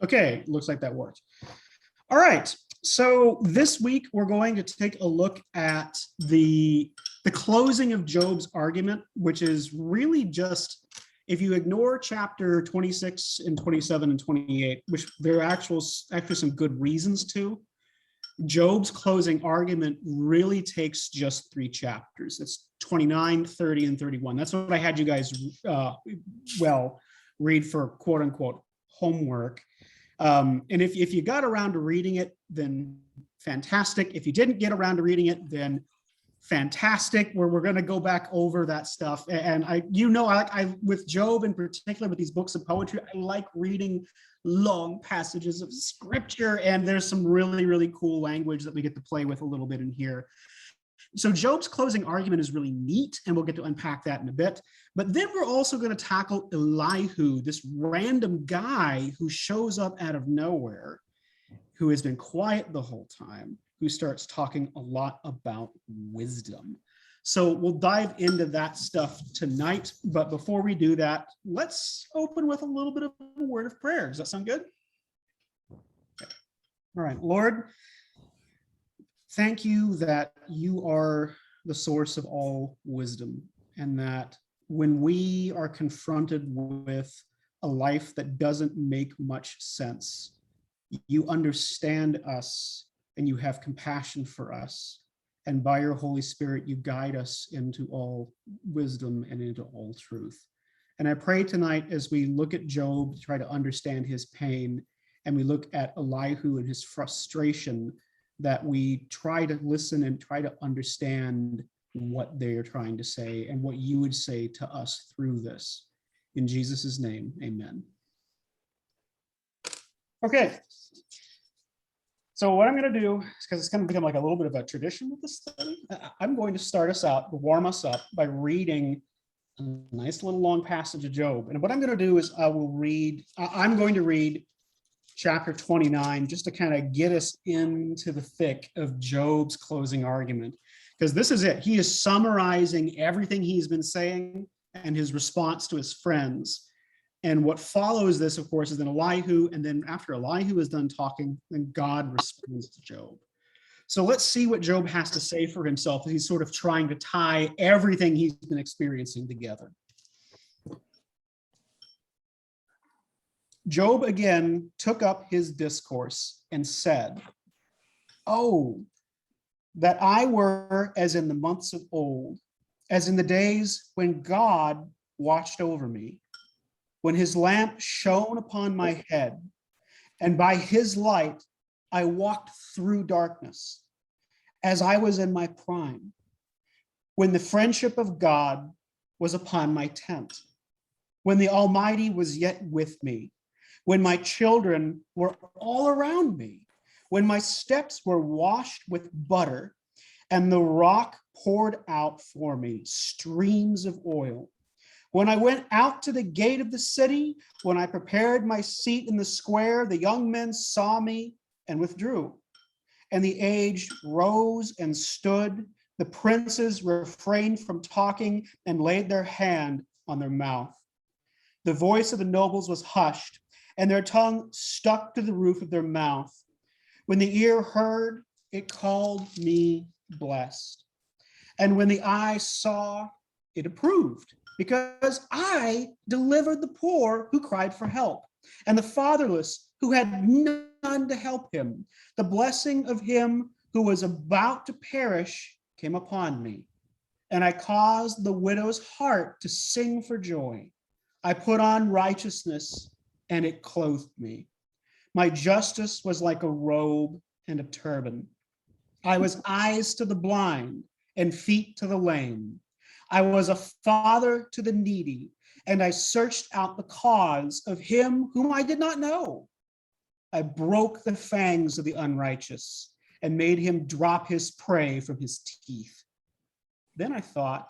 Okay, looks like that worked. All right, so this week we're going to take a look at the closing of Job's argument, which is really just, if you ignore chapter 26 and 27 and 28, which there are actually some good reasons to, Job's closing argument really takes just 3 chapters. It's 29, 30, and 31. That's what I had you guys, read for quote unquote homework. And if you got around to reading it, then fantastic. If you didn't get around to reading it, then fantastic. We're going to go back over that stuff. And I with Job in particular, with these books of poetry, I like reading long passages of scripture, and there's some really, really cool language that we get to play with a little bit in here. So Job's closing argument is really neat, and we'll get to unpack that in a bit. But then we're also going to tackle Elihu, this random guy who shows up out of nowhere, who has been quiet the whole time, who starts talking a lot about wisdom. So we'll dive into that stuff tonight. But before we do that, let's open with a little bit of a word of prayer. Does that sound good? Okay. All right, Lord, thank you that you are the source of all wisdom, and that when we are confronted with a life that doesn't make much sense, you understand us and you have compassion for us. And by your Holy Spirit, you guide us into all wisdom and into all truth. And I pray tonight, as we look at Job, try to understand his pain, and we look at Elihu and his frustration, that we try to listen and try to understand what they are trying to say and what you would say to us through this. In Jesus' name, amen. Okay. So what I'm going to do, because it's going to become like a little bit of a tradition with this study, I'm going to start us out, warm us up by reading a nice little long passage of Job. And what I'm going to do is I'm going to read chapter 29, just to kind of get us into the thick of Job's closing argument, because this is it. He is summarizing everything he's been saying and his response to his friends. And what follows this, of course, is then Elihu, and then after Elihu is done talking, then God responds to Job. So let's see what Job has to say for himself as he's sort of trying to tie everything he's been experiencing together. Job again took up his discourse and said, "Oh, that I were as in the months of old, as in the days when God watched over me, when his lamp shone upon my head, and by his light I walked through darkness, as I was in my prime, when the friendship of God was upon my tent, when the Almighty was yet with me, when my children were all around me, when my steps were washed with butter, and the rock poured out for me streams of oil. When I went out to the gate of the city, when I prepared my seat in the square, the young men saw me and withdrew. And the aged rose and stood. The princes refrained from talking and laid their hand on their mouth. The voice of the nobles was hushed, and their tongue stuck to the roof of their mouth. When the ear heard, it called me blessed. And when the eye saw, it approved, because I delivered the poor who cried for help, and the fatherless who had none to help him. The blessing of him who was about to perish came upon me, and I caused the widow's heart to sing for joy. I put on righteousness, and it clothed me. My justice was like a robe and a turban. I was eyes to the blind and feet to the lame. I was a father to the needy, and I searched out the cause of him whom I did not know. I broke the fangs of the unrighteous and made him drop his prey from his teeth. Then I thought,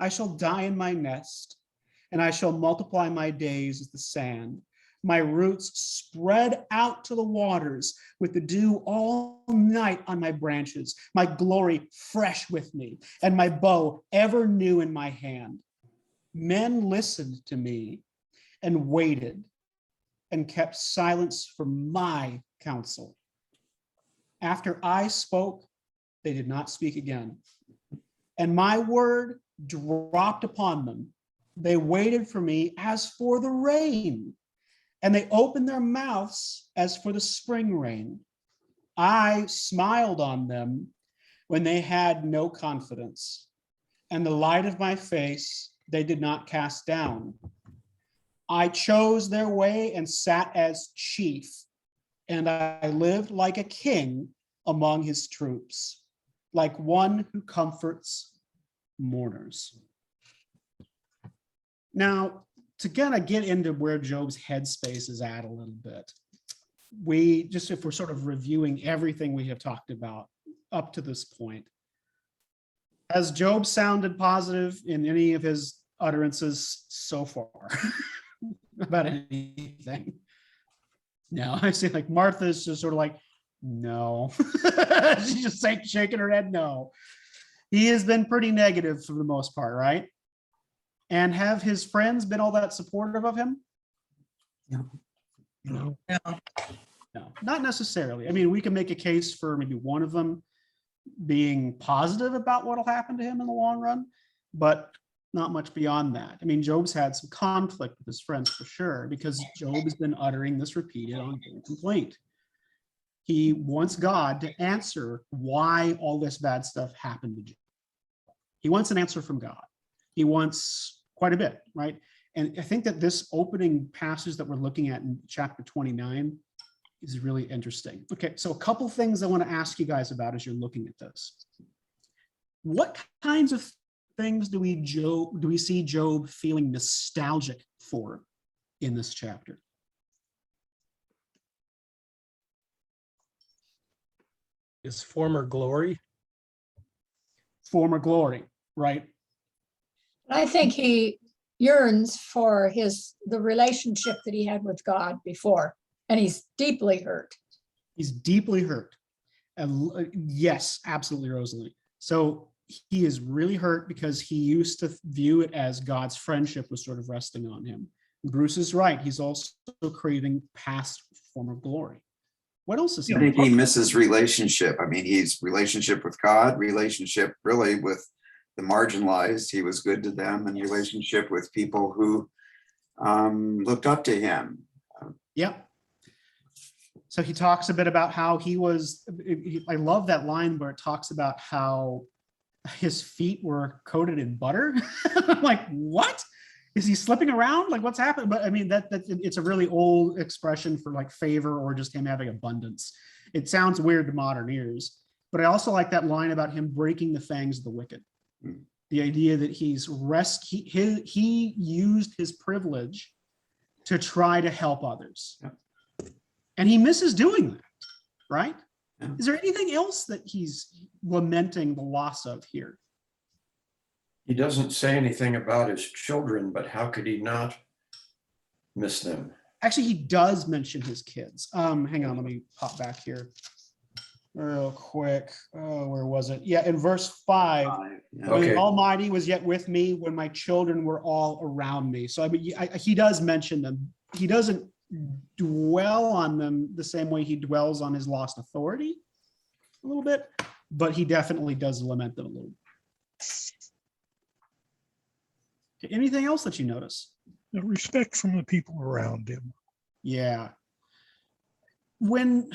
I shall die in my nest, and I shall multiply my days as the sand. My roots spread out to the waters with the dew all night on my branches, my glory fresh with me, and my bow ever new in my hand. Men listened to me and waited, and kept silence for my counsel. After I spoke, they did not speak again. And my word dropped upon them. They waited for me as for the rain, and they opened their mouths as for the spring rain. I smiled on them when they had no confidence, and the light of my face they did not cast down. I chose their way and sat as chief, and I lived like a king among his troops, like one who comforts mourners. Now, to kind of get into where Job's headspace is at a little bit, if we're sort of reviewing everything we have talked about up to this point, has Job sounded positive in any of his utterances so far about anything? No, I see like Martha's just sort of like, no. She's just shaking her head no. He has been pretty negative for the most part, right? And have his friends been all that supportive of him? No. No, not necessarily. I mean, we can make a case for maybe one of them being positive about what'll happen to him in the long run, but not much beyond that. I mean, Job's had some conflict with his friends for sure, because Job has been uttering this repeated ongoing complaint. He wants God to answer why all this bad stuff happened to Job. He wants an answer from God. He wants quite a bit, right? And I think that this opening passage that we're looking at in chapter 29 is really interesting. Okay, so a couple things I want to ask you guys about as you're looking at this. What kinds of things do we see Job feeling nostalgic for in this chapter? His former glory. Former glory, right? I think he yearns for the relationship that he had with God before, and he's deeply hurt. He's deeply hurt. Yes, absolutely, Rosalie. So he is really hurt because he used to view it as God's friendship was sort of resting on him. Bruce is right. He's also craving past former glory. What else is he? I think he misses relationship. I mean, he's relationship with God, relationship really with the marginalized. He was good to them, and relationship with people who looked up to him. Yep. So he talks a bit about how he was, I love that line where it talks about how his feet were coated in butter. I'm like, what? Is he slipping around? Like, what's happening? But I mean, that it's a really old expression for like favor or just him having abundance. It sounds weird to modern ears, but I also like that line about him breaking the fangs of the wicked. The idea that he used his privilege to try to help others. Yep. And he misses doing that, right? Yeah. Is there anything else that he's lamenting the loss of here? He doesn't say anything about his children, but how could he not miss them? Actually, he does mention his kids. Hang on, let me pop back here real quick. Oh, where was it? Yeah, in verse 5. Yeah. When Okay. the Almighty was yet with me, when my children were all around me. So I mean, he does mention them. He doesn't dwell on them the same way he dwells on his lost authority a little bit, but he definitely does lament them a little. Okay, anything else that you notice? The respect from the people around him. Yeah. When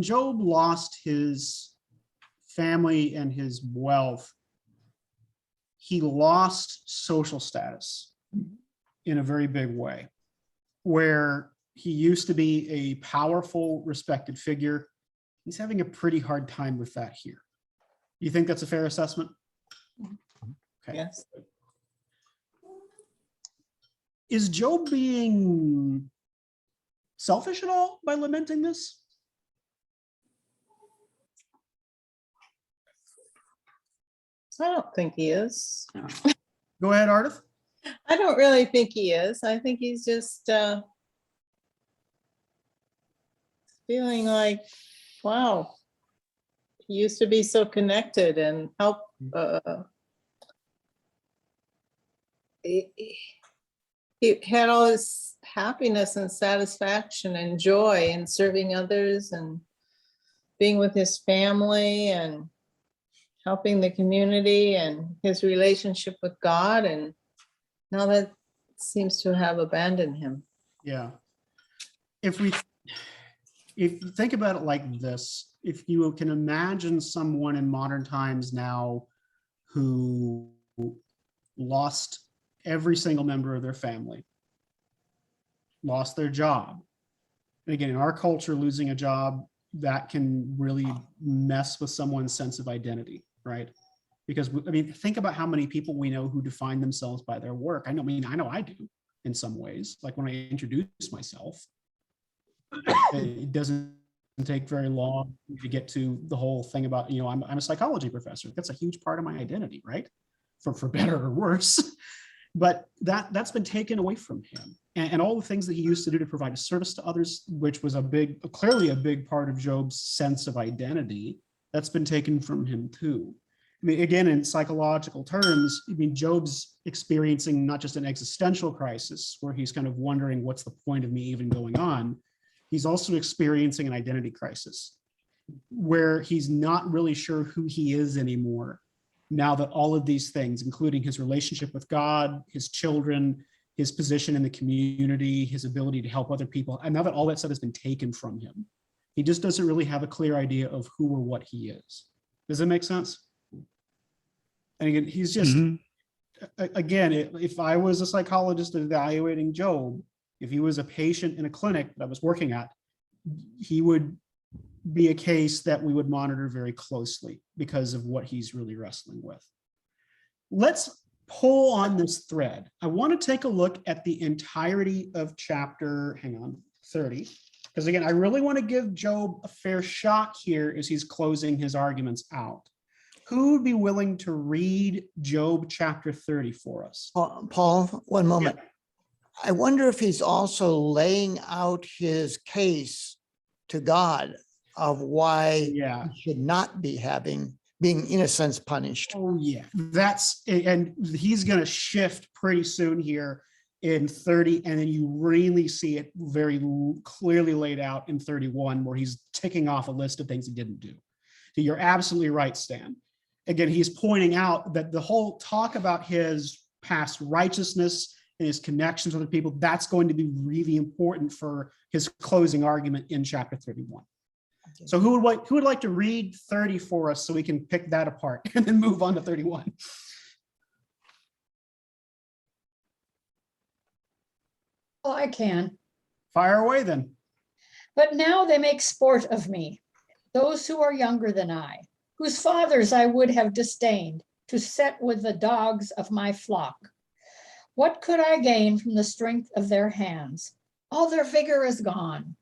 Job lost his family and his wealth, he lost social status in a very big way, where he used to be a powerful, respected figure. He's having a pretty hard time with that here. You think that's a fair assessment? Okay. Yes. Is Job being selfish at all by lamenting this? I don't think he is. Go ahead, Ardith. I don't really think he is. I think he's just feeling like, wow, he used to be so connected and help. he had all this happiness and satisfaction and joy in serving others and being with his family and helping the community and his relationship with God. And now that seems to have abandoned him. Yeah. If you think about it like this, if you can imagine someone in modern times now who lost every single member of their family, lost their job. And again, in our culture, losing a job, that can really mess with someone's sense of identity, right? Because I mean, think about how many people we know who define themselves by their work. I know I do in some ways. Like when I introduce myself, it doesn't take very long to get to the whole thing about, you know, I'm a psychology professor. That's a huge part of my identity, right? For better or worse. But that's been taken away from him. And all the things that he used to do to provide a service to others, which was clearly a big part of Job's sense of identity, that's been taken from him too. I mean, again, in psychological terms, I mean, Job's experiencing not just an existential crisis where he's kind of wondering what's the point of me even going on. He's also experiencing an identity crisis where he's not really sure who he is anymore. Now that all of these things, including his relationship with God, his children, his position in the community, his ability to help other people, and now that all that stuff has been taken from him, he just doesn't really have a clear idea of who or what he is. Does that make sense? And again, he's just, again, if I was a psychologist evaluating Job, if he was a patient in a clinic that I was working at, he would be a case that we would monitor very closely because of what he's really wrestling with. Let's pull on this thread. I want to take a look at the entirety of chapter, 30, because again, I really want to give Job a fair shot here as he's closing his arguments out. Who would be willing to read Job chapter 30 for us? Paul, one moment. I wonder if he's also laying out his case to God of why he should not be being in a sense punished. Oh yeah, and he's going to shift pretty soon here in 30, and then you really see it very clearly laid out in 31, where he's ticking off a list of things he didn't do. So you're absolutely right, Stan. Again, he's pointing out that the whole talk about his past righteousness and his connections with other people, that's going to be really important for his closing argument in chapter 31. Okay. So who would like to read 30 for us so we can pick that apart and then move on to 31? Well, I can. Fire away then. But now they make sport of me, those who are younger than I, whose fathers I would have disdained to set with the dogs of my flock. What could I gain from the strength of their hands? All their vigor is gone.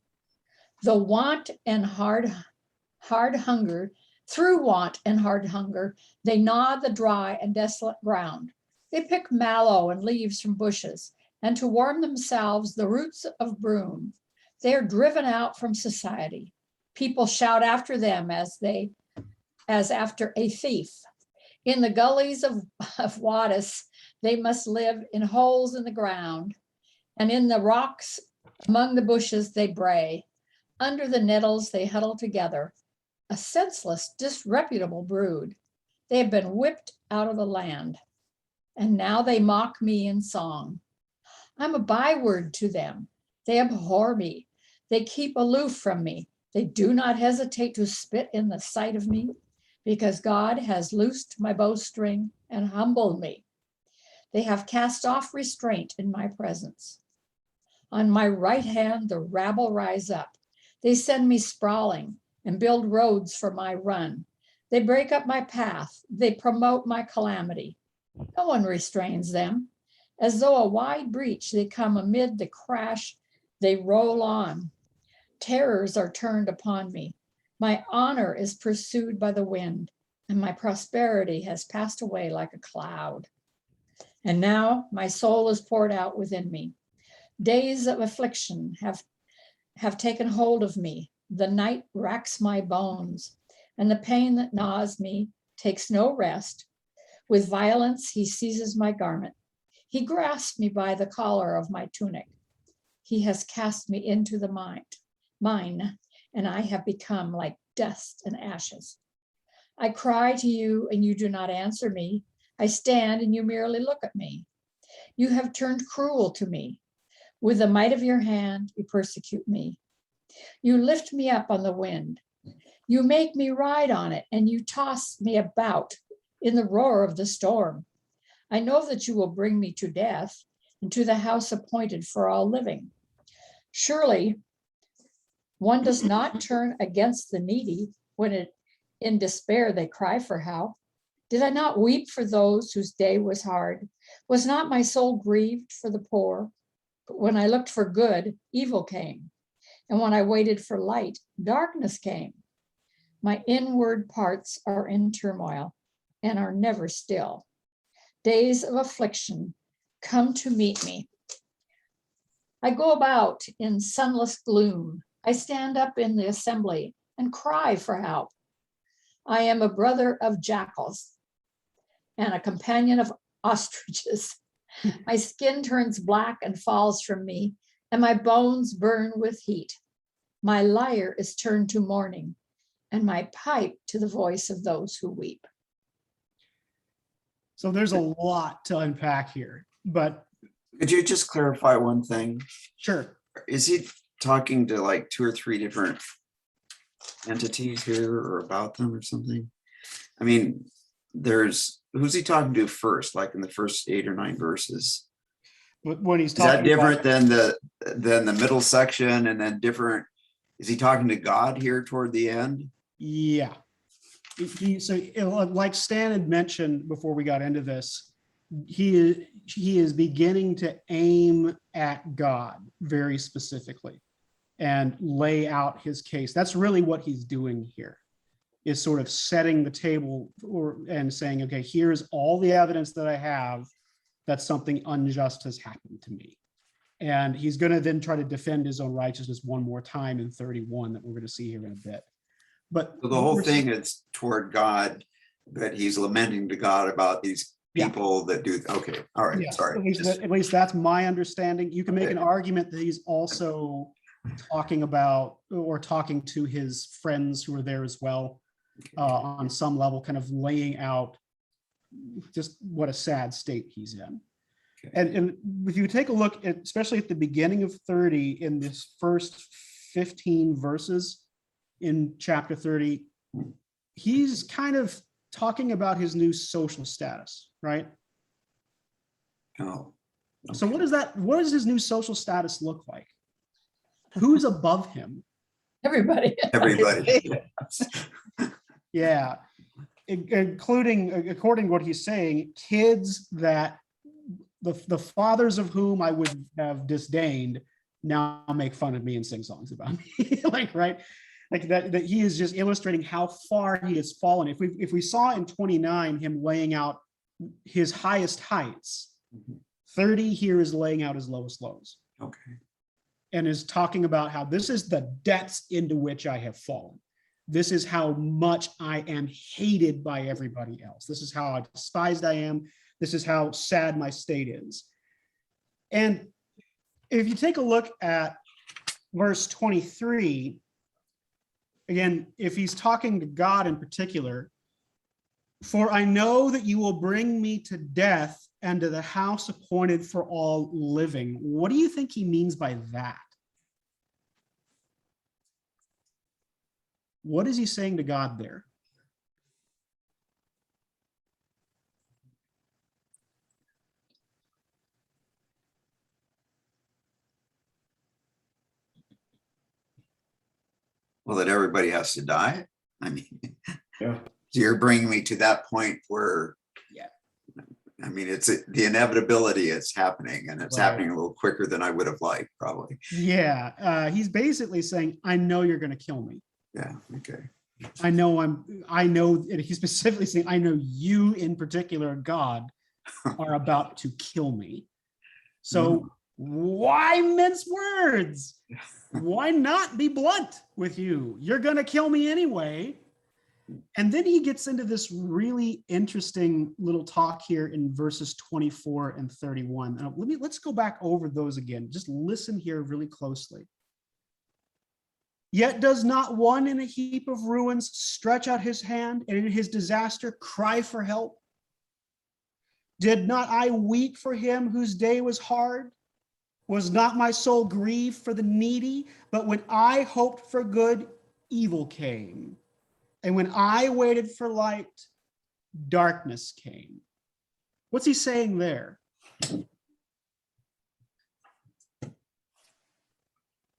The want and hard hunger, through want and hard hunger, they gnaw the dry and desolate ground. They pick mallow and leaves from bushes, and to warm themselves the roots of broom. They are driven out from society. People shout after them as after a thief. In the gullies of Wadis, they must live in holes in the ground, and in the rocks among the bushes they bray. Under the nettles they huddle together, a senseless, disreputable brood. They have been whipped out of the land, and now they mock me in song. I'm a byword to them. They abhor me. They keep aloof from me. They do not hesitate to spit in the sight of me, because God has loosed my bowstring and humbled me. They have cast off restraint in my presence. On my right hand, the rabble rise up. They send me sprawling and build roads for my run. They break up my path. They promote my calamity. No one restrains them. As though a wide breach, they come amid the crash. They roll on. Terrors are turned upon me. My honor is pursued by the wind, and my prosperity has passed away like a cloud. And now my soul is poured out within me. Days of affliction have taken hold of me. The night racks my bones, and the pain that gnaws me takes no rest. With violence, he seizes my garment. He grasped me by the collar of my tunic. He has cast me into the mine, and I have become like dust and ashes. I cry to you, and you do not answer me. I stand, and you merely look at me. You have turned cruel to me. With the might of your hand, you persecute me. You lift me up on the wind. You make me ride on it, and you toss me about in the roar of the storm. I know that you will bring me to death and to the house appointed for all living. Surely one does not turn against the needy when in despair they cry for help. Did I not weep for those whose day was hard? Was not my soul grieved for the poor? But when I looked for good, evil came. And when I waited for light, darkness came. My inward parts are in turmoil and are never still. Days of affliction come to meet me. I go about in sunless gloom. I stand up in the assembly and cry for help. I am a brother of jackals and a companion of ostriches. My skin turns black and falls from me, and my bones burn with heat. My lyre is turned to mourning, and my pipe to the voice of those who weep. So there's a lot to unpack here, but Could you just clarify one thing? sure. Is he talking to like 2 or 3 different entities here or about them or something? I mean, who's he talking to first, like in the first 8 or 9 verses? When he's Is that talking different about, than the middle section, and then different? Is he talking to God here toward the end? yeah. So like Stan had mentioned before we got into this, he is beginning to aim at God very specifically and lay out his case. That's really what he's doing here, is sort of setting the table and saying, okay, here's all the evidence that I have that something unjust has happened to me. And he's going to then try to defend his own righteousness one more time in 31 that we're going to see here in a bit. But So the whole thing is toward God, that he's lamenting to God about these people that do. Okay, all right, yes, sorry. at least that's my understanding. You can make an Okay. argument that he's also talking about or talking to his friends who are there as well, on some level, kind of laying out just what a sad state he's in. Okay. And if you take a look at, especially at the beginning of 30, in this first 15 verses in chapter 30, he's kind of talking about his new social status, right? Oh, So okay. what does his new social status look like? Who's above him? Everybody. Everybody. Yeah, including, according to what he's saying, kids that the fathers of whom I would have disdained now make fun of me and sing songs about me. Like, right? Like that he is just illustrating how far he has fallen. If we saw in 29 him laying out his highest heights, 30 here is laying out his lowest lows. Okay. And is talking about how this is the depths into which I have fallen. This is how much I am hated by everybody else. This is how despised I am. This is how sad my state is. And if you take a look at verse 23, again, if he's talking to God in particular, for I know that you will bring me to death and to the house appointed for all living. What do you think he means by that? What is he saying to God there? Well, that everybody has to die. I mean, Yeah. so you're bringing me to that point where, Yeah. I mean, it's the inevitability is happening, and it's Right. happening a little quicker than I would have liked, probably. Yeah, he's basically saying, I know you're going to kill me. Yeah. Okay. I know, and he's specifically saying, I know you in particular, God, are about to kill me. So why mince words? Why not be blunt with you? You're going to kill me anyway. And then he gets into this really interesting little talk here in verses 24 and 31. Let's go back over those again. Just listen here really closely. Yet does not one in a heap of ruins stretch out his hand and in his disaster cry for help? Did not I weep for him whose day was hard? Was not my soul grieved for the needy? But when I hoped for good, evil came. And when I waited for light, darkness came. What's he saying there?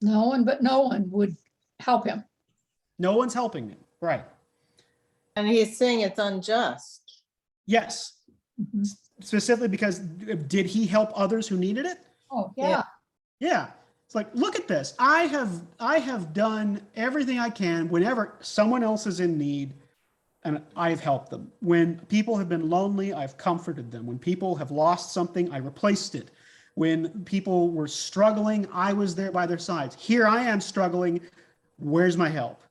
No one would help him. No one's helping him. Right. And he's saying it's unjust. Yes. Mhm. Specifically because did he help others who needed it? Oh, yeah. Yeah. It's like, look at this. I have done everything I can whenever someone else is in need, and I've helped them. When people have been lonely, I've comforted them. When people have lost something, I replaced it. When people were struggling, I was there by their sides. Here I am struggling. Where's my help?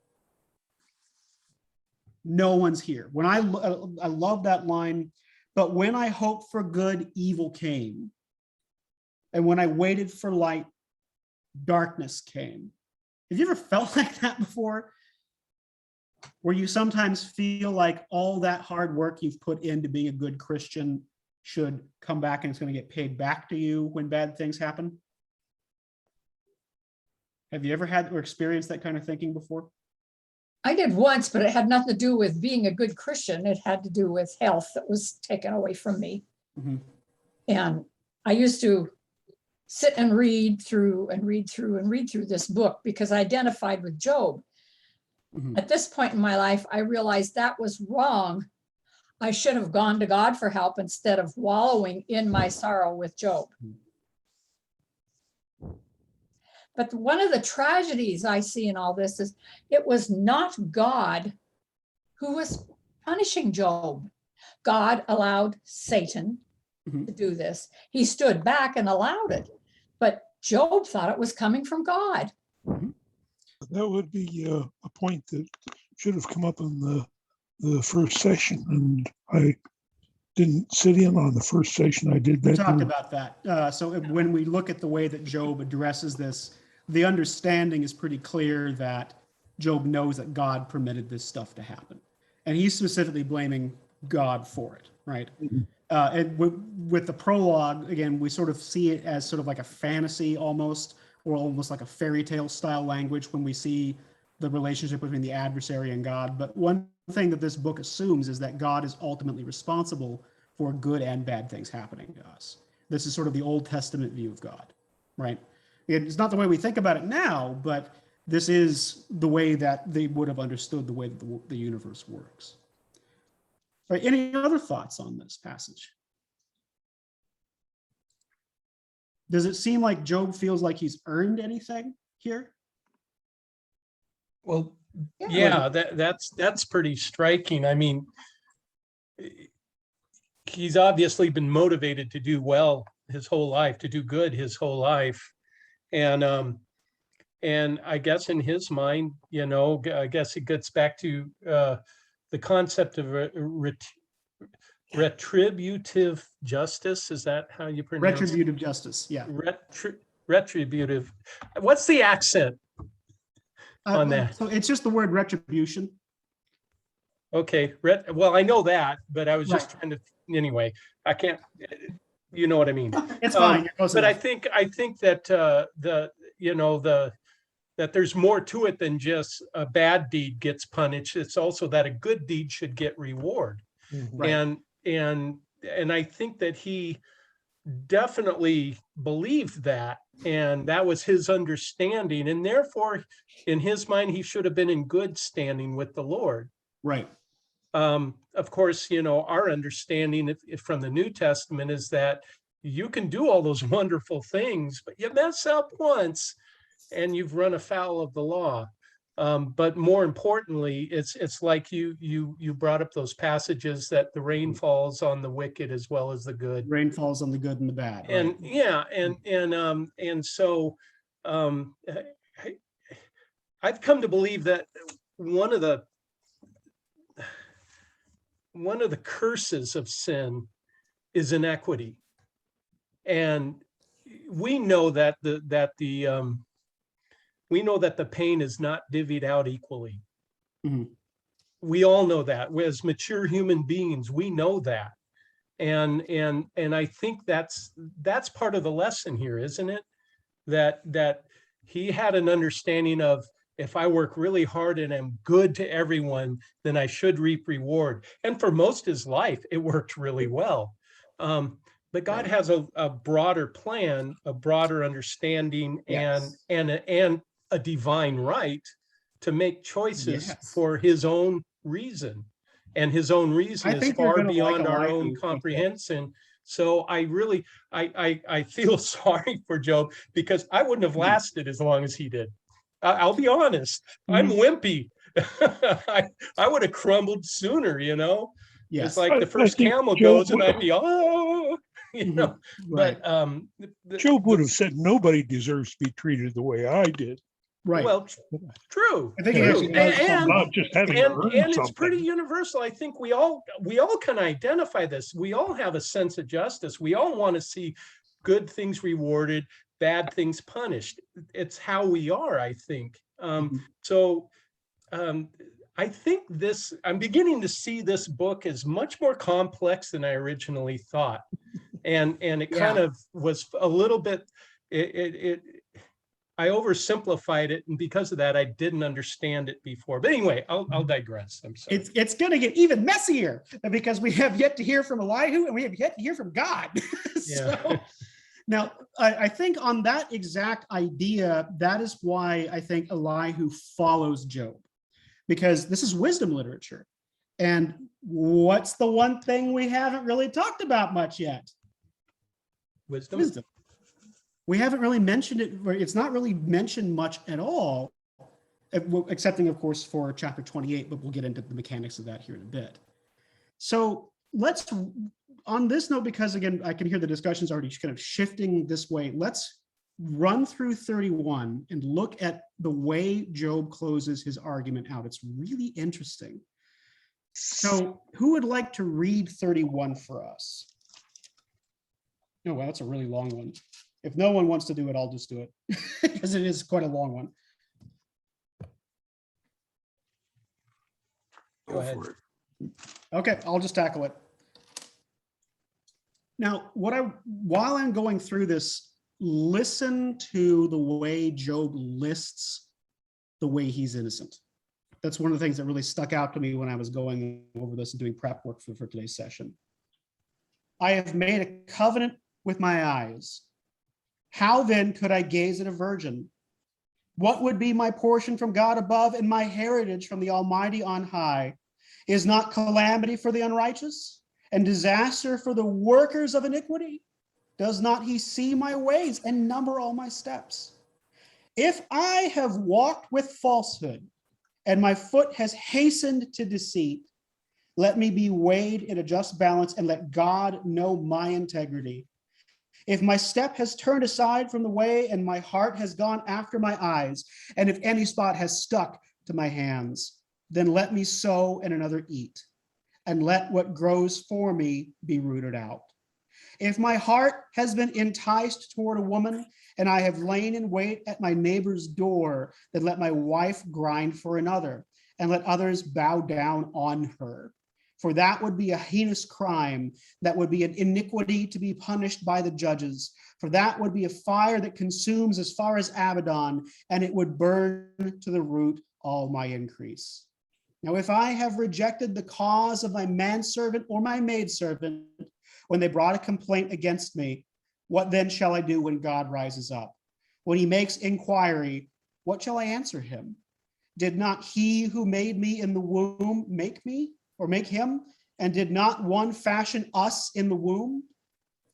No one's here. When I love that line, but when I hoped for good, evil came. And when I waited for light, darkness came. Have you ever felt like that before? Where you sometimes feel like all that hard work you've put into being a good Christian should come back and it's going to get paid back to you when bad things happen? Have you ever had or experienced that kind of thinking before? I did once, but it had nothing to do with being a good Christian. It had to do with health that was taken away from me. Mhm. And I used to sit and read through this book because I identified with Job. Mhm. At this point in my life, I realized that was wrong. I should have gone to God for help instead of wallowing in my sorrow with Job. But one of the tragedies I see in all this is it was not God who was punishing Job. God allowed Satan Mhm. to do this. He stood back and allowed it. But Job thought it was coming from God. That would be a point that should have come up in the first session, and I didn't sit in on the first session. I did We that. talked about that. So when we look at the way that Job addresses this, the understanding is pretty clear that Job knows that God permitted this stuff to happen. And he's specifically blaming God for it, right? And with the prologue, again, we sort of see it as sort of like a fantasy almost, or almost like a fairy tale style language when we see the relationship between the adversary and God. But one thing that this book assumes is that God is ultimately responsible for good and bad things happening to us. This is sort of the Old Testament view of God, right? It's not the way we think about it now, but this is the way that they would have understood the way that the universe works. All right, any other thoughts on this passage? Does it seem like Job feels like he's earned anything here? Well, Yeah. yeah, that's pretty striking. I mean, he's obviously been motivated to do well his whole life, to do good his whole life. And I guess in his mind, I guess it gets back to the concept of retributive justice. Is that how you pronounce it? Retributive justice, yeah. Retributive. What's the accent on that? So it's just the word retribution. Okay, well, I know that, but I was just Right. trying to, anyway, I can't, you know what I mean? It's fine. You're close But enough. I think that that there's more to it than just a bad deed gets punished. It's also that a good deed should get reward. Right. And I think that he definitely believed that, and that was his understanding, and therefore in his mind he should have been in good standing with the Lord. Right. Of course, our understanding if from the New Testament is that you can do all those wonderful things, but you mess up once and you've run afoul of the law. But more importantly, it's like you brought up those passages that the rain falls on the wicked as well as the good. Rain falls on the good and the bad. And Right. yeah, and so I've come to believe that one of the one of the curses of sin is inequity. And we know that we know that the pain is not divvied out equally. Mhm. We all know that. As mature human beings, we know that. And I think that's part of the lesson here, isn't it? That he had an understanding of, if I work really hard and am good to everyone, then I should reap reward. And for most of his life, it worked really well. But God has a broader plan, a broader understanding, Yes. and a divine right to make choices Yes. for his own reason. And his own reason I is think you're far gonna like beyond our Elihu own with this. comprehension. So I really, I feel sorry for Job, because I wouldn't have lasted as long as he did. I'll be honest, I'm wimpy. I would have crumbled sooner, you know? Yes. It's like the I first think camel Job goes and I'd be, oh, you Mhm. know, Right. but Job would have said, nobody deserves to be treated the way I did. Right. well, true, I think You he know, actually true. does. Not just having earned And it's pretty something. universal. I think we all can identify this. We all have a sense of justice. We all want to see good things rewarded, bad things punished. It's how we are, I think. Mhm. So I think I'm beginning to see this book as much more complex than I originally thought. And it kind of was a little bit, I oversimplified it, and because of that, I didn't understand it before. But anyway, I'll digress. I'm sorry. It's going to get even messier because we have yet to hear from Elihu and we have yet to hear from God. So, now, I think on that exact idea, that is why I think Elihu follows Job, because this is wisdom literature. And what's the one thing we haven't really talked about much yet? Wisdom. We haven't really mentioned it. It's not really mentioned much at all, excepting, of course, for chapter 28, but we'll get into the mechanics of that here in a bit. So let's, on this note, because again, I can hear the discussions already kind of shifting this way, let's run through 31 and look at the way Job closes his argument out. It's really interesting. So who would like to read 31 for us? Oh, well, that's a really long one. If no one wants to do it, I'll just do it because it is quite a long one. Go ahead. Okay, I'll just tackle it. Now, while I'm going through this, listen to the way Job lists the way he's innocent. That's one of the things that really stuck out to me when I was going over this and doing prep work for today's session. I have made a covenant with my eyes. How then could I gaze at a virgin? What would be my portion from God above and my heritage from the Almighty on high? Is not calamity for the unrighteous and disaster for the workers of iniquity? Does not he see my ways and number all my steps? If I have walked with falsehood and my foot has hastened to deceit, let me be weighed in a just balance and let God know my integrity. If my step has turned aside from the way and my heart has gone after my eyes, and if any spot has stuck to my hands, then let me sow and another eat, and let what grows for me be rooted out. If my heart has been enticed toward a woman, and I have lain in wait at my neighbor's door, then let my wife grind for another, and let others bow down on her. For that would be a heinous crime. That would be an iniquity to be punished by the judges. For that would be a fire that consumes as far as Abaddon, and it would burn to the root all my increase. Now, if I have rejected the cause of my manservant or my maidservant when they brought a complaint against me, what then shall I do when God rises up? When he makes inquiry, what shall I answer him? Did not he who made me in the womb make me? Or make him, and did not one fashion us in the womb?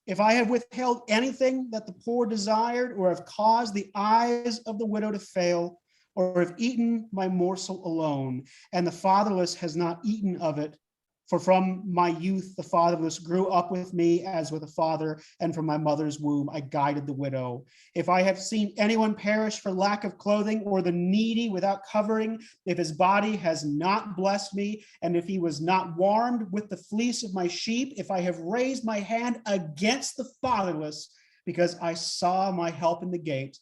If I have withheld anything that the poor desired, or have caused the eyes of the widow to fail, or have eaten my morsel alone, and the fatherless has not eaten of it, For from my youth, the fatherless grew up with me as with a father, and from my mother's womb, I guided the widow. If I have seen anyone perish for lack of clothing, or the needy without covering, if his body has not blessed me, and if he was not warmed with the fleece of my sheep, if I have raised my hand against the fatherless, because I saw my help in the gate,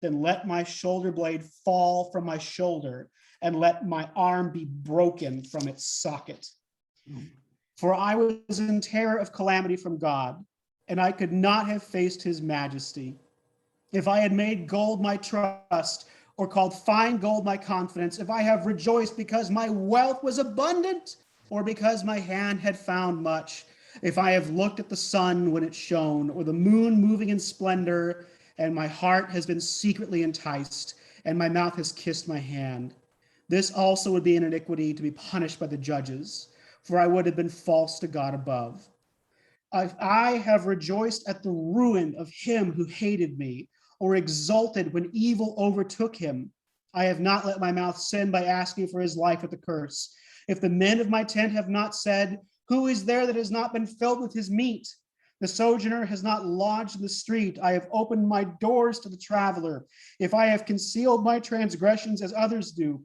then let my shoulder blade fall from my shoulder, and let my arm be broken from its socket. For I was in terror of calamity from God, and I could not have faced his majesty. If I had made gold my trust, or called fine gold my confidence, if I have rejoiced because my wealth was abundant, or because my hand had found much, if I have looked at the sun when it shone, or the moon moving in splendor, and my heart has been secretly enticed, and my mouth has kissed my hand, this also would be an iniquity to be punished by the judges, for I would have been false to God above. I have rejoiced at the ruin of him who hated me, or exulted when evil overtook him. I have not let my mouth sin by asking for his life with a curse. If the men of my tent have not said, who is there that has not been filled with his meat? The sojourner has not lodged in the street. I have opened my doors to the traveler. If I have concealed my transgressions as others do,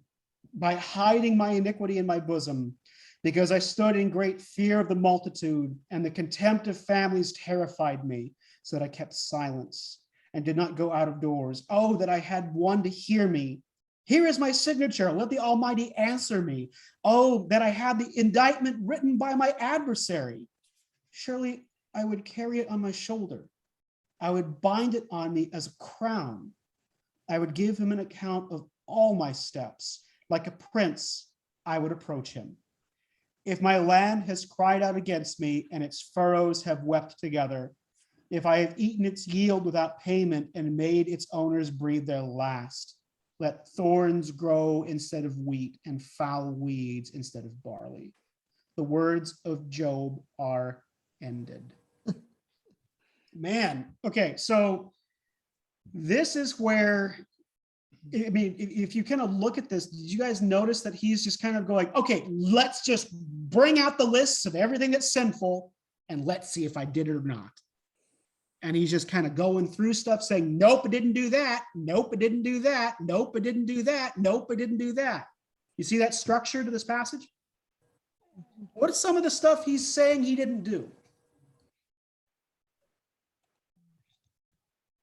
by hiding my iniquity in my bosom, because I stood in great fear of the multitude, and the contempt of families terrified me, so that I kept silence and did not go out of doors. Oh, that I had one to hear me. Here is my signature. Let the Almighty answer me. Oh, that I had the indictment written by my adversary. Surely I would carry it on my shoulder. I would bind it on me as a crown. I would give him an account of all my steps. Like a prince, I would approach him. If my land has cried out against me, and its furrows have wept together, if I have eaten its yield without payment and made its owners breathe their last, let thorns grow instead of wheat and foul weeds instead of barley. The words of Job are ended. Man, okay, so this is where, I mean, if you kind of look at this, did you guys notice that he's just kind of going, okay, let's just bring out the lists of everything that's sinful and let's see if I did it or not. And he's just kind of going through stuff saying, nope, I didn't do that. Nope, I didn't do that. Nope, I didn't do that. Nope, I didn't do that. You see that structure to this passage? What is some of the stuff he's saying he didn't do?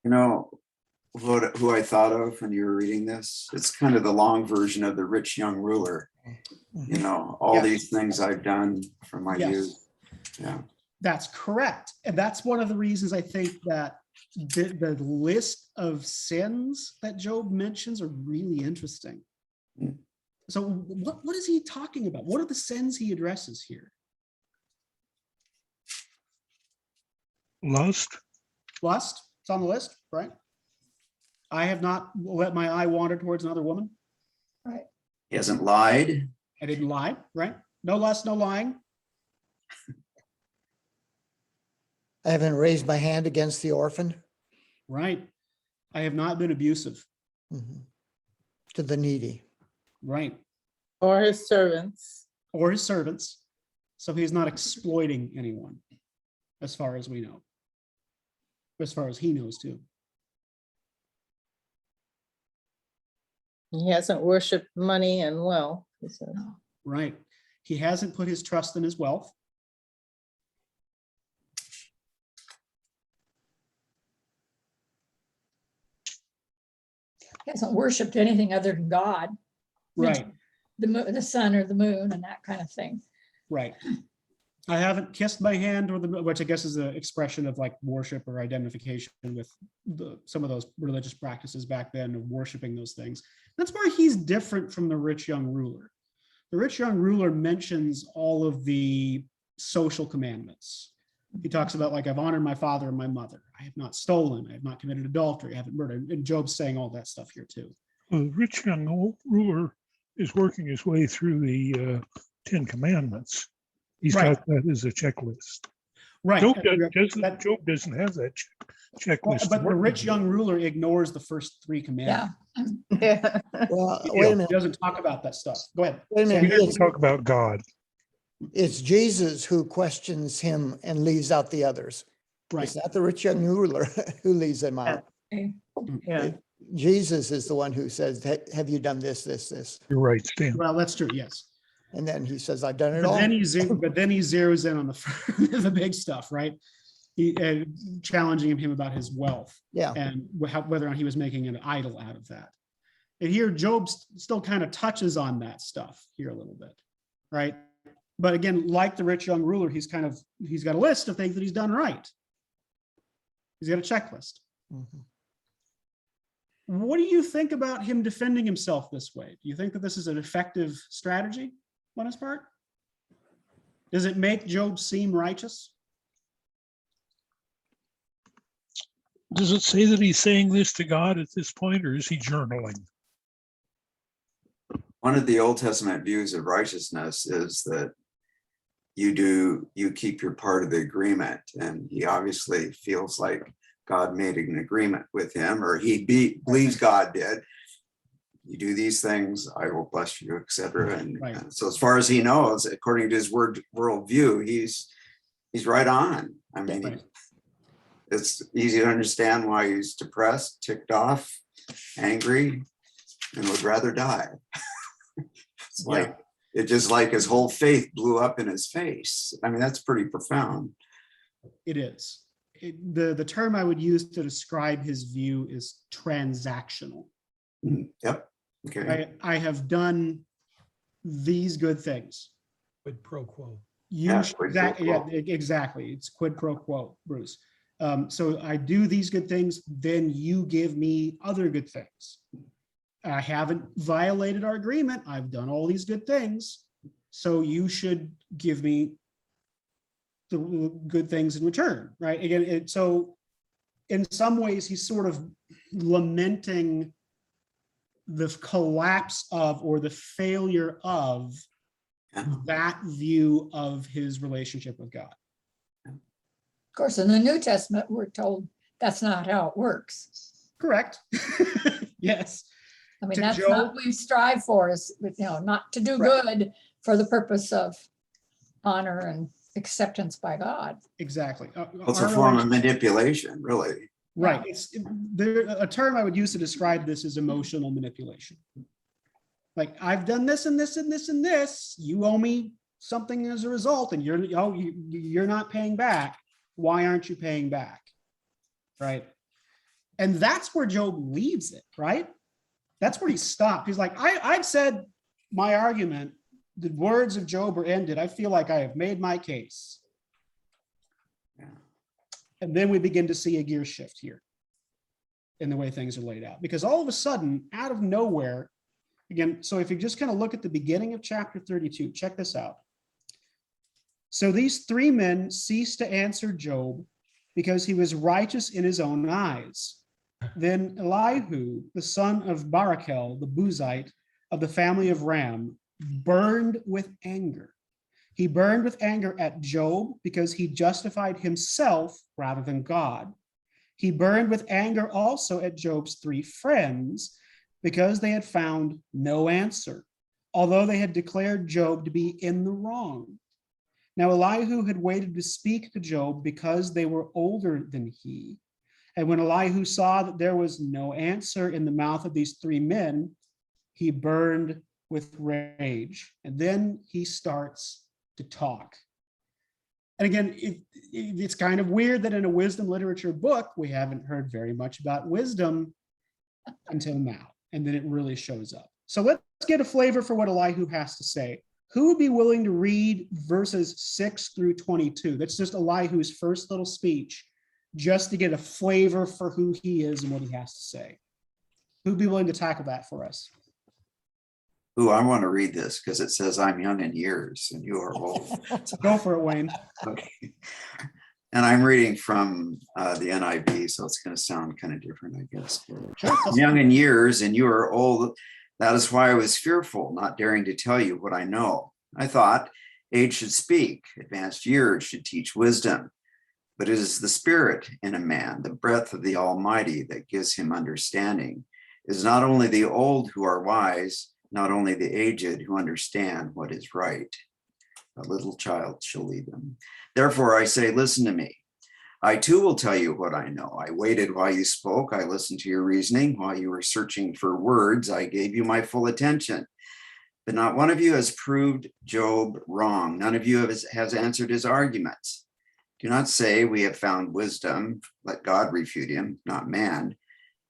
You know, who I thought of when you were reading this, it's kind of the long version of the rich young ruler. You know, all Yes. these things I've done from my Yes. youth. Yeah. That's correct. And that's one of the reasons I think that the list of sins that Job mentions are really interesting. Mm. So what is he talking about? What are the sins he addresses here? Lust, Lust, it's on the list, right? I have not let my eye wander towards another woman. He hasn't lied. I didn't lie, right? No lust, no lying. I haven't raised my hand against the orphan. Right. I have not been abusive. Mhm. To the needy. Right. Or his servants. Or his servants. So he's not exploiting anyone, as far as we know. As far as he knows too. He hasn't worshiped money and wealth. He said. Right. He hasn't put his trust in his wealth. He hasn't worshipped anything other than God. Right. The sun or the moon and that kind of thing. Right. I haven't kissed my hand, or which I guess is an expression of like worship or identification with some of those religious practices back then of worshiping those things. That's where he's different from the rich young ruler. The rich young ruler mentions all of the social commandments. He talks about like, I've honored my father and my mother. I have not stolen. I have not committed adultery. I haven't murdered. And Job's saying all that stuff here too. the rich young ruler is working his way through the 10 Commandments. He's Right. got that as a checklist. Right. Job That- doesn't have that checklist. but to the work rich with. young ruler ignores the first three Yeah. commandments. Yeah. Well, He wait a minute. doesn't talk about that stuff. Go ahead. Wait a He minute. doesn't talk about God. It's Jesus who questions him and leaves out the others. Right. It's not the rich young ruler who leaves them out. Yeah. Jesus is the one who says, have you done this, this, this? You're right, Stan. Well, that's true, yes. And then he says, I've done it But all. then he zeroes in on the big stuff, right? Challenging him about his wealth Yeah. and whether or not he was making an idol out of that. And here Job still kind of touches on that stuff here a little bit, right? But again, like the rich young ruler, he's got a list of things that he's done right. He's got a checklist. Mhm. What do you think about him defending himself this way? Do you think that this is an effective strategy on his part? Does it make Job seem righteous? Does it say that he's saying this to God at this point, or is he journaling? One of the Old Testament views of righteousness is that you keep your part of the agreement, and he obviously feels like God made an agreement with him, or believes God did. You do these things, I will bless you, etc. And Right. so, as far as he knows, according to his worldview, he's right on. I mean, Right. it's easy to understand why he's depressed, ticked off, angry, and would rather die. It's like it's just like his whole faith blew up in his face. I mean, that's pretty profound. It is. The term I would use to describe his view is transactional. Yep. Okay. I have done these good things. Quid pro quo. Yeah, quid pro quo. Exactly. It's quid pro quo, Bruce. So I do these good things, then you give me other good things. I haven't violated our agreement. I've done all these good things. So you should give me the good things in return, right? Again, so in some ways, he's sort of lamenting the collapse of, or the failure of, that view of his relationship with God. Of course, in the New Testament, we're told that's not how it works. Correct. Yes. I mean, To that's Job- not what we strive for, is, not to do Right. good for the purpose of honor and acceptance by God. Exactly. It's a Our form of relationship- manipulation, really. Right. A term I would use to describe this is emotional manipulation. Like, I've done this and this and this and this. You owe me something as a result, and you're not paying back. Why aren't you paying back? Right. And that's where Job leaves it, right? That's where he stopped. He's like, I've said my argument. The words of Job are ended. I feel like I have made my case. Yeah. And then we begin to see a gear shift here in the way things are laid out. Because all of a sudden, out of nowhere, again, so if you just kind of look at the beginning of chapter 32, check this out. So these three men ceased to answer Job because he was righteous in his own eyes. Then Elihu, the son of Barachel, the Buzite of the family of Ram, burned with anger. He burned with anger at Job because he justified himself rather than God. He burned with anger also at Job's three friends because they had found no answer, although they had declared Job to be in the wrong. Now Elihu had waited to speak to Job because they were older than he. And when Elihu saw that there was no answer in the mouth of these three men, he burned with rage. And then he starts to talk. And again, it's kind of weird that in a wisdom literature book, we haven't heard very much about wisdom until now. And then it really shows up. So let's get a flavor for what Elihu has to say. Who would be willing to read verses 6 through 22? That's just Elihu's first little speech, just to get a flavor for who he is and what he has to say. Who'd be willing to tackle that for us? Ooh, I want to read this because it says I'm young in years and you are old. Go for it, Wayne. Okay. And I'm reading from the NIV, so it's going to sound kind of different, I guess. I'm young in years and you are old. That is why I was fearful, not daring to tell you what I know. I thought age should speak, advanced years should teach wisdom. But it is the spirit in a man, the breath of the Almighty that gives him understanding. It is not only the old who are wise, not only the aged who understand what is right. A little child shall lead them. Therefore I say, listen to me. I too will tell you what I know. I waited while you spoke. I listened to your reasoning. While you were searching for words, I gave you my full attention. But not one of you has proved Job wrong. None of you has answered his arguments. Do not say we have found wisdom. Let God refute him, not man.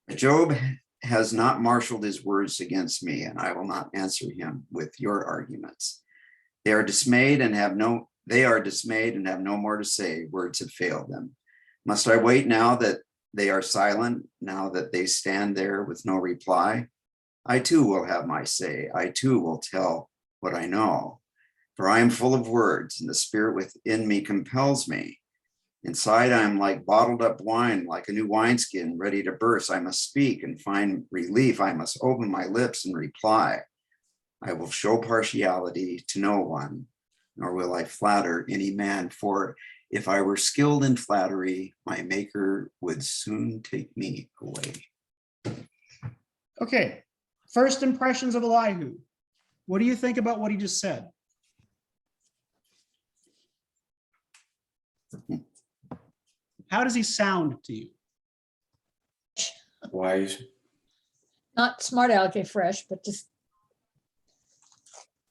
But Job has not marshaled his words against me, and I will not answer him with your arguments. They are dismayed and have no more to say. Words have failed them. Must I wait now that they are silent, now that they stand there with no reply? I too will have my say. I too will tell what I know. For I am full of words, and the spirit within me compels me. Inside I am like bottled up wine, like a new wineskin ready to burst. I must speak and find relief. I must open my lips and reply. I will show partiality to no one, nor will I flatter any man. For if I were skilled in flattery, my maker would soon take me away. Okay, first impressions of Elihu. What do you think about what he just said? How does he sound to you? Wise. Not smart aleck fresh, but just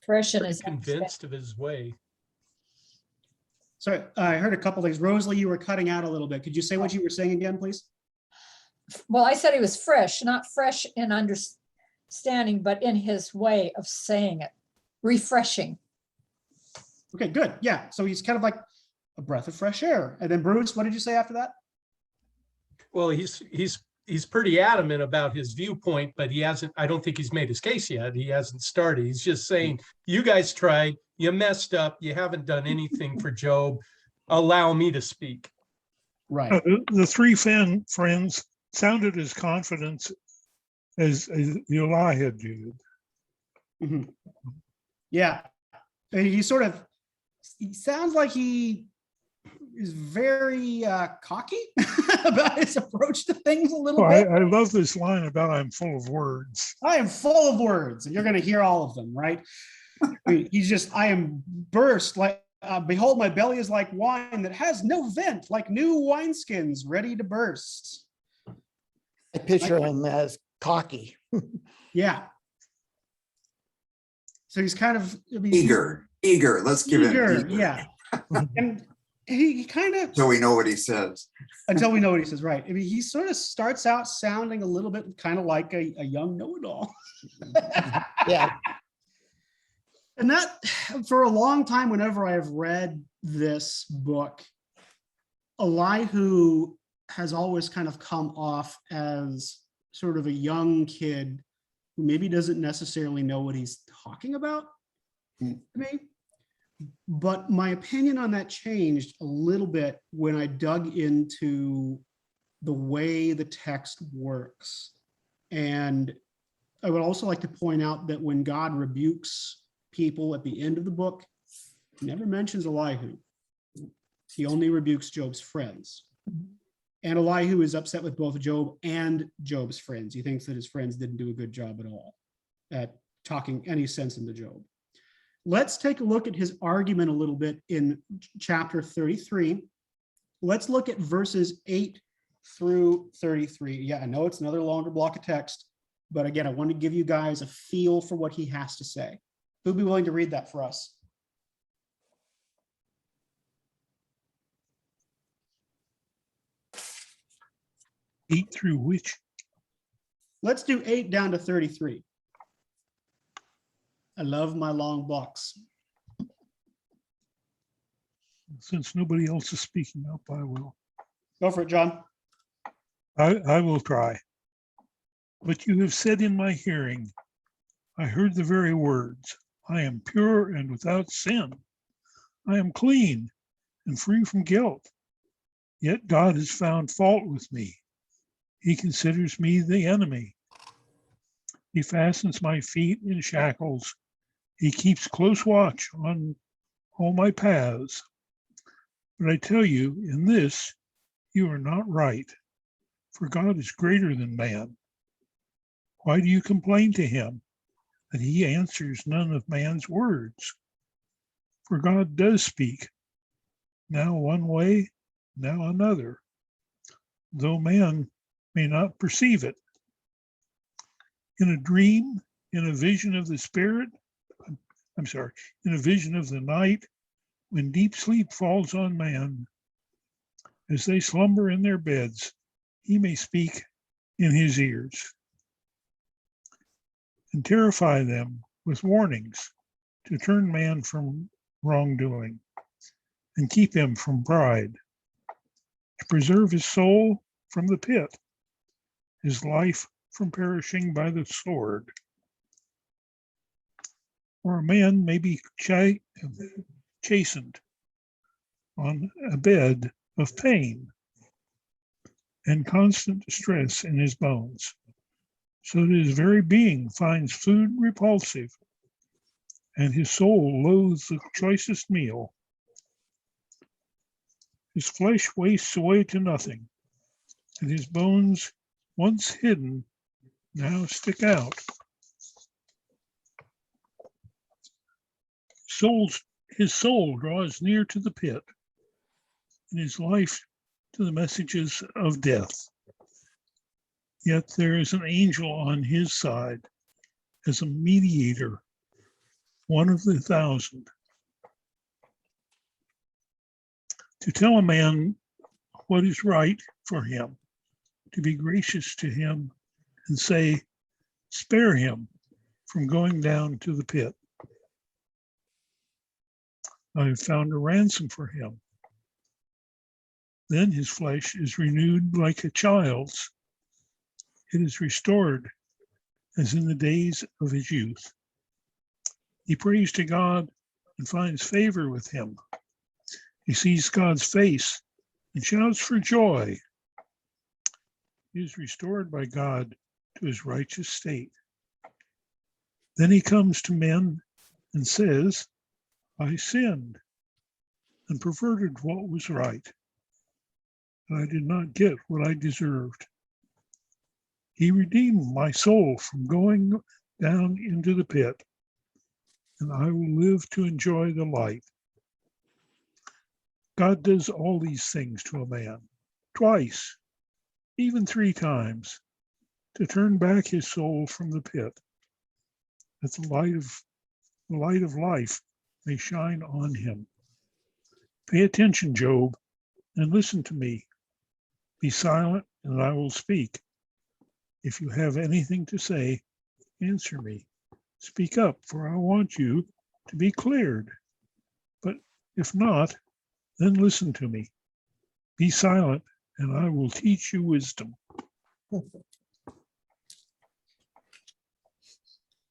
fresh in his Convinced of his way. Sorry, I heard a couple things. Rosalie, you were cutting out a little bit. Could you say what you were saying again, please? Well, I said he was fresh, not fresh in understanding, but in his way of saying it, refreshing. Okay, good. Yeah, so he's kind of like a breath of fresh air. And then Bruce, what did you say after that? Well, he's pretty adamant about his viewpoint, but he hasn't, I don't think he's made his case yet. He hasn't started. He's just saying, you guys tried, you messed up, you haven't done anything for Job. Allow me to speak. Right. The three friends sounded as confident as Elihu did. Mm-hmm. Yeah. He sounds like he is very cocky about his approach to things a little bit. I love this line about I'm full of words. I am full of words, and you're going to hear all of them, right? He's just, I am burst like, behold, my belly is like wine that has no vent, like new wineskins ready to burst. I picture him as cocky. Yeah. So he's kind of Eager. Let's give him eager. Yeah. And he kind of, until we know what he says. Until we know what he says, right? I mean, he sort of starts out sounding a little bit kind of like a young know-it-all. Yeah. And that, for a long time, whenever I've read this book, Elihu has always kind of come off as sort of a young kid who maybe doesn't necessarily know what he's talking about. To me. But my opinion on that changed a little bit when I dug into the way the text works. And I would also like to point out that when God rebukes people at the end of the book, he never mentions Elihu. He only rebukes Job's friends. And Elihu is upset with both Job and Job's friends. He thinks that his friends didn't do a good job at all at talking any sense into Job. Let's take a look at his argument a little bit in chapter 33. Let's look at verses 8 through 33. Yeah, I know it's another longer block of text, but again, I want to give you guys a feel for what he has to say. Who'd be willing to read that for us? Eight through which? Let's do 8 down to 33. I love my long blocks. Since nobody else is speaking up, I will. Go for it, John. I will try. But you have said in my hearing, I heard the very words, I am pure and without sin. I am clean and free from guilt. Yet God has found fault with me. He considers me the enemy. He fastens my feet in shackles. He keeps close watch on all my paths. But I tell you, in this, you are not right, for God is greater than man. Why do you complain to him that he answers none of man's words? For God does speak, now one way, now another, though man may not perceive it. In a dream, in a vision of the spirit, in a vision of the night, when deep sleep falls on man, as they slumber in their beds, he may speak in his ears and terrify them with warnings to turn man from wrongdoing and keep him from pride, to preserve his soul from the pit, his life from perishing by the sword. Or a man may be chastened on a bed of pain and constant distress in his bones, so that his very being finds food repulsive, and his soul loathes the choicest meal. His flesh wastes away to nothing, and his bones, once hidden, now stick out. His soul draws near to the pit, and his life to the messages of death. Yet there is an angel on his side as a mediator, one of the 1,000, to tell a man what is right for him, to be gracious to him and say, spare him from going down to the pit. I have found a ransom for him. Then his flesh is renewed like a child's. It is restored as in the days of his youth. He prays to God and finds favor with him. He sees God's face and shouts for joy. He is restored by God to his righteous state. Then he comes to men and says, I sinned and perverted what was right, and I did not get what I deserved. He redeemed my soul from going down into the pit, and I will live to enjoy the light. God does all these things to a man, twice, even 3 times, to turn back his soul from the pit, that the light of life may shine on him. Pay attention, Job, and listen to me. Be silent, and I will speak. If you have anything to say, answer me. Speak up, for I want you to be cleared. But if not, then listen to me. Be silent, and I will teach you wisdom.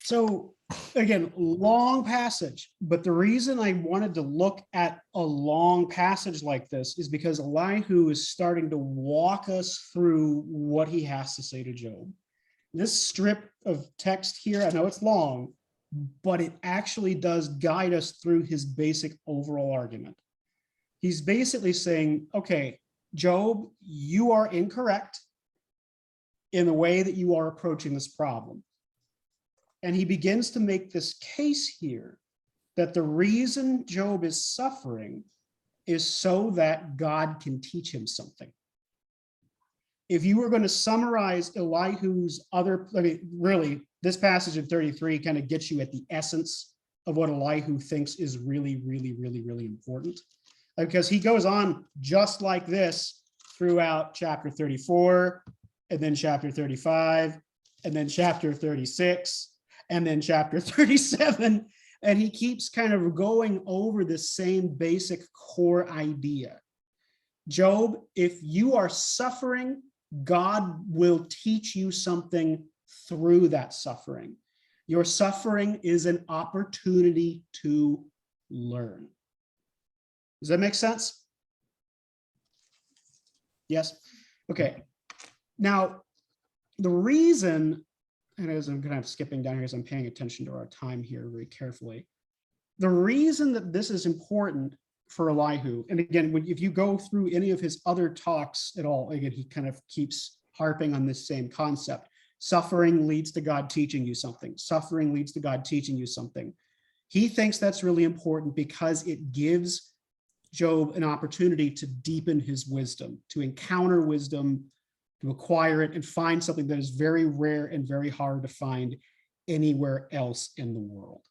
So again, long passage, but the reason I wanted to look at a long passage like this is because Elihu is starting to walk us through what he has to say to Job. This strip of text here, I know it's long, but it actually does guide us through his basic overall argument. He's basically saying, okay, Job, you are incorrect in the way that you are approaching this problem. And he begins to make this case here that the reason Job is suffering is so that God can teach him something. If you were going to summarize Elihu's really, this passage of 33 kind of gets you at the essence of what Elihu thinks is really, really, really, really important. Because he goes on just like this throughout chapter 34, and then chapter 35, and then chapter 36, and then chapter 37, and he keeps kind of going over the same basic core idea. Job, if you are suffering, God will teach you something through that suffering. Your suffering is an opportunity to learn. Does that make sense? Yes? Okay. Now, the reason, and as I'm kind of skipping down here as I'm paying attention to our time here very carefully, the reason that this is important for Elihu, and again, if you go through any of his other talks at all, again, he kind of keeps harping on this same concept. Suffering leads to God teaching you something. Suffering leads to God teaching you something. He thinks that's really important because it gives Job an opportunity to deepen his wisdom, to encounter wisdom, to acquire it and find something that is very rare and very hard to find anywhere else in the world.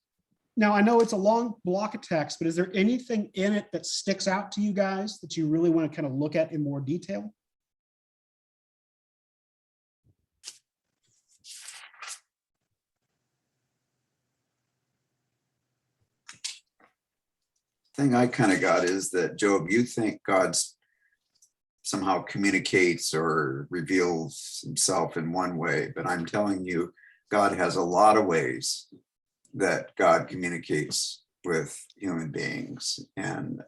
Now, I know it's a long block of text, but is there anything in it that sticks out to you guys that you really want to kind of look at in more detail? Thing I kind of got is that, Job, you think God's somehow communicates or reveals himself in one way, but I'm telling you, God has a lot of ways that God communicates with human beings, and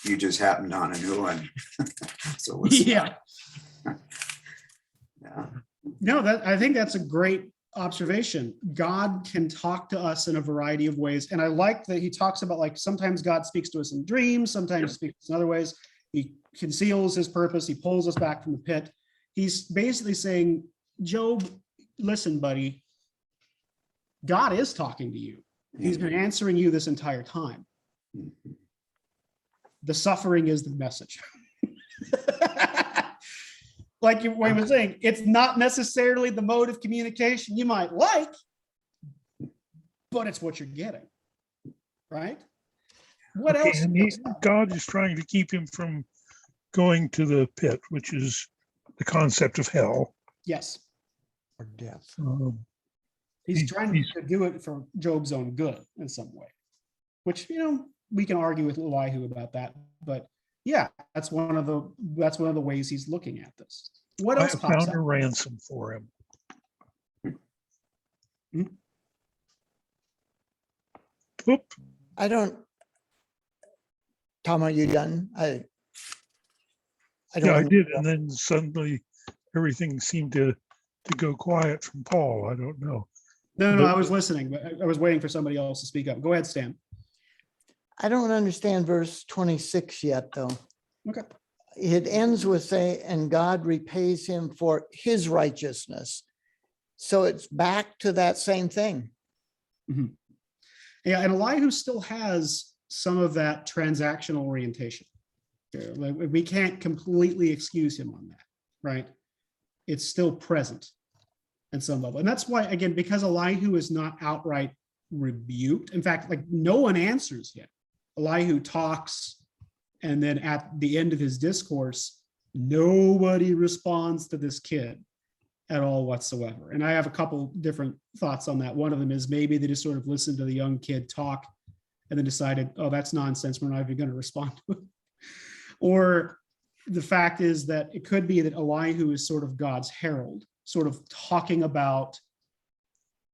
you just happened on a new one. So listen. Yeah. Yeah. No, I think that's a great observation. God can talk to us in a variety of ways. And I like that he talks about, like, sometimes God speaks to us in dreams, sometimes he speaks in other ways. He conceals his purpose. He pulls us back from the pit. He's basically saying, Job, listen, buddy, God is talking to you. He's been answering you this entire time. The suffering is the message. Like Wayne was saying, it's not necessarily the mode of communication you might like, but it's what you're getting, right? What else? And God is trying to keep him from going to the pit, which is the concept of hell. Yes. Or death. He's trying to do it for Job's own good in some way, which, you know, we can argue with Elihu about that, but yeah, that's one of the ways he's looking at this. What else I pops found a up? ransom for him. Oop. I don't, Tom, are you done? I don't. Yeah, I did, and then suddenly everything seemed to go quiet from Paul. I don't know. No, I was listening, but I was waiting for somebody else to speak up. Go ahead, Stan. I don't understand verse 26 yet, though. Okay. It ends with say, and God repays him for his righteousness. So it's back to that same thing. Mm-hmm. Yeah, and Elihu still has some of that transactional orientation. Like, we can't completely excuse him on that, right? It's still present at some level. And that's why, again, because Elihu is not outright rebuked. In fact, like, no one answers yet. Elihu talks, and then at the end of his discourse, nobody responds to this kid at all whatsoever. And I have a couple different thoughts on that. One of them is maybe they just sort of listened to the young kid talk and then decided, oh, that's nonsense, we're not even going to respond to it. Or the fact is that it could be that Elihu is sort of God's herald, sort of talking about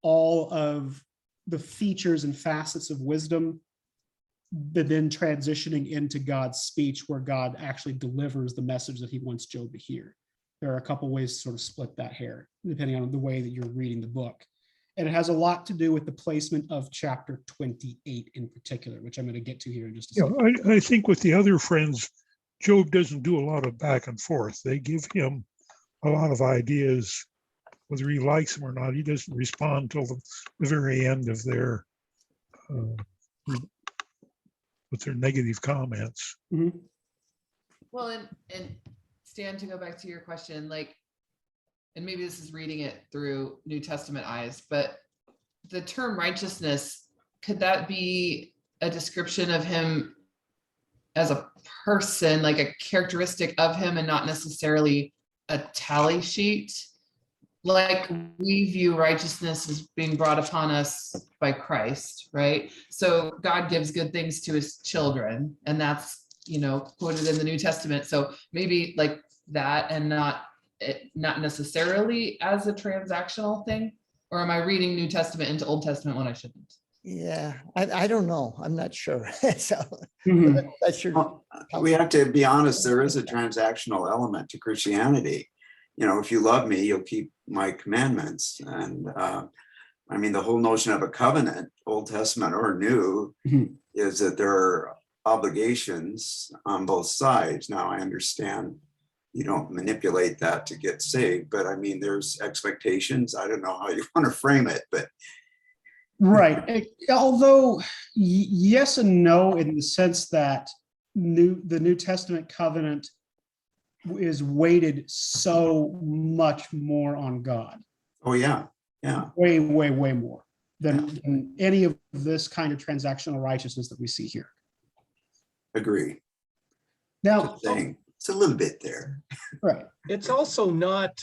all of the features and facets of wisdom, but then transitioning into God's speech where God actually delivers the message that he wants Job to hear. There are a couple ways to sort of split that hair, depending on the way that you're reading the book. And it has a lot to do with the placement of chapter 28 in particular, which I'm going to get to here in just a second. I think with the other friends, Job doesn't do a lot of back and forth. They give him a lot of ideas, whether he likes them or not. He doesn't respond till the very end of their with their negative comments. Mm-hmm. Well, and Stan, to go back to your question, like, and maybe this is reading it through New Testament eyes, but the term righteousness, could that be a description of him as a person, like a characteristic of him, and not necessarily a tally sheet? Like, we view righteousness as being brought upon us by Christ, right? So God gives good things to his children, and that's, you know, quoted in the New Testament. So maybe like that, and not necessarily as a transactional thing. Or am I reading New Testament into Old Testament when I shouldn't? Yeah, I don't know. I'm not sure. So Mm-hmm. that's your. Well, we have to be honest, there is a transactional element to Christianity. You know, if you love me, you'll keep my commandments. And I mean, the whole notion of a covenant, Old Testament or New, Mm-hmm. is that there are obligations on both sides. Now, I understand you don't manipulate that to get saved, but I mean, there's expectations. I don't know how you want to frame it, but Right. Although yes and no, in the sense that the New Testament covenant is weighted so much more on God. Oh, yeah, yeah. Way, way, way more than any of this kind of transactional righteousness that we see here. Agree. Now, Just saying, it's a little bit there. right. It's also not,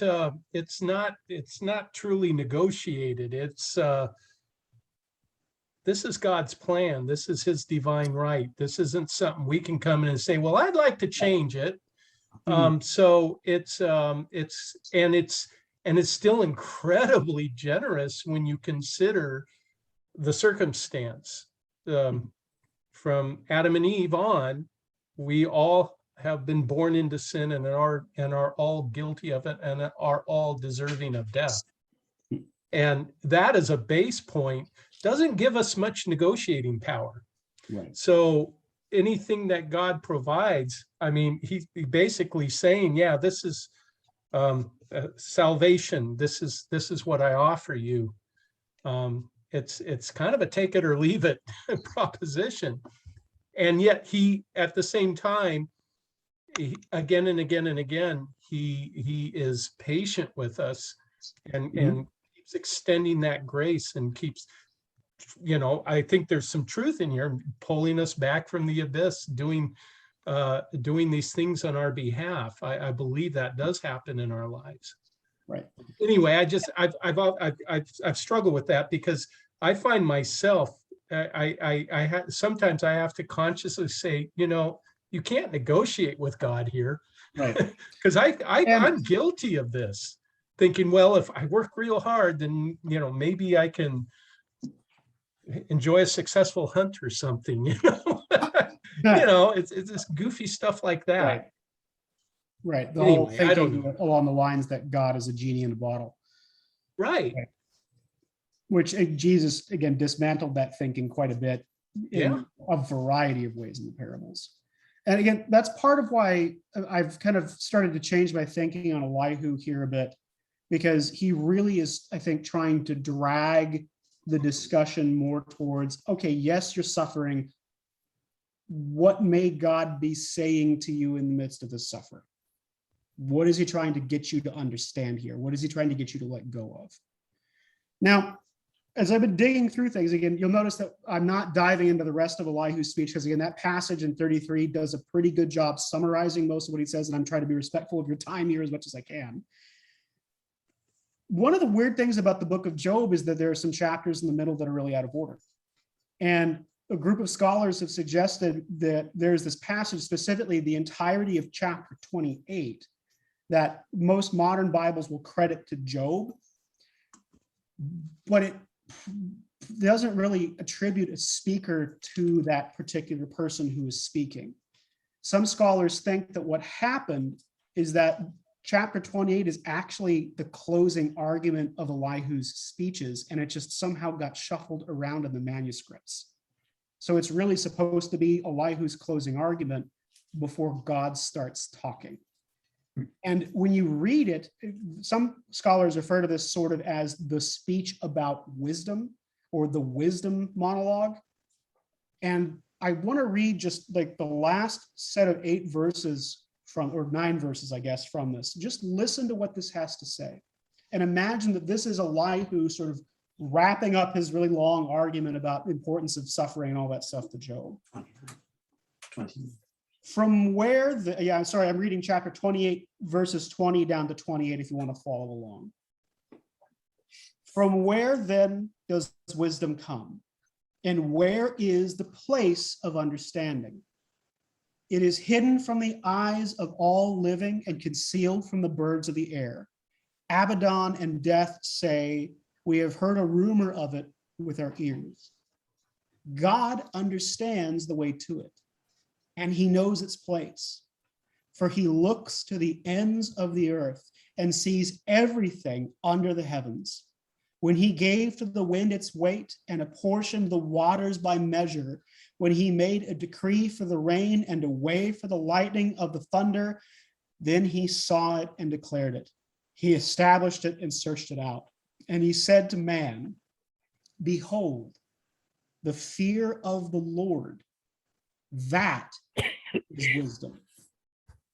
it's not truly negotiated. This is God's plan. This is his divine right. This isn't something we can come in and say, well, I'd like to change it. So it's still incredibly generous when you consider the circumstance. From Adam and Eve on, we all have been born into sin and are all guilty of it and are all deserving of death. And that as a base point doesn't give us much negotiating power. Right. So anything that God provides, I mean, he basically saying, yeah, this is salvation. This is what I offer you. It's kind of a take it or leave it proposition. And yet he, at the same time, again and again and again, he is patient with us and keeps extending that grace and keeps, I think there's some truth in here, pulling us back from the abyss, doing these things on our behalf. I believe that does happen in our lives. Right. Anyway, I've struggled with that because I find myself, sometimes I have to consciously say, you can't negotiate with God here. Right. Because I'm guilty of this, thinking, well, if I work real hard, then, maybe I can enjoy a successful hunt or something, it's this goofy stuff like that. Right. Right. The Anyway, whole I don't thinking know. along the lines that God is a genie in a bottle. Right. Which Jesus, again, dismantled that thinking quite a bit in Yeah. a variety of ways in the parables. And again, that's part of why I've kind of started to change my thinking on Elihu here a bit, because he really is, I think, trying to drag the discussion more towards, okay, yes, you're suffering. What may God be saying to you in the midst of this suffering? What is he trying to get you to understand here? What is he trying to get you to let go of? Now, as I've been digging through things, again, you'll notice that I'm not diving into the rest of Elihu's speech, because again, that passage in 33 does a pretty good job summarizing most of what he says, and I'm trying to be respectful of your time here as much as I can. One of the weird things about the book of Job is that there are some chapters in the middle that are really out of order. And a group of scholars have suggested that there's this passage, specifically the entirety of chapter 28, that most modern Bibles will credit to Job, but it doesn't really attribute a speaker to that particular person who is speaking. Some scholars think that what happened is that chapter 28 is actually the closing argument of Elihu's speeches, and it just somehow got shuffled around in the manuscripts. So it's really supposed to be Elihu's closing argument before God starts talking. And when you read it, some scholars refer to this sort of as the speech about wisdom, or the wisdom monologue. And I want to read just like the last set of 8 verses from, or 9 verses, I guess, from this. Just listen to what this has to say. And imagine that this is Elihu sort of wrapping up his really long argument about the importance of suffering and all that stuff to Job. 20. From where I'm reading chapter 28, verses 20 down to 28, if you want to follow along. From where then does wisdom come? And where is the place of understanding? It is hidden from the eyes of all living and concealed from the birds of the air. Abaddon and death say, we have heard a rumor of it with our ears. God understands the way to it, and he knows its place. For he looks to the ends of the earth and sees everything under the heavens. When he gave to the wind its weight and apportioned the waters by measure, when he made a decree for the rain and a way for the lightning of the thunder, then he saw it and declared it. He established it and searched it out. And he said to man, behold, the fear of the Lord, that is wisdom.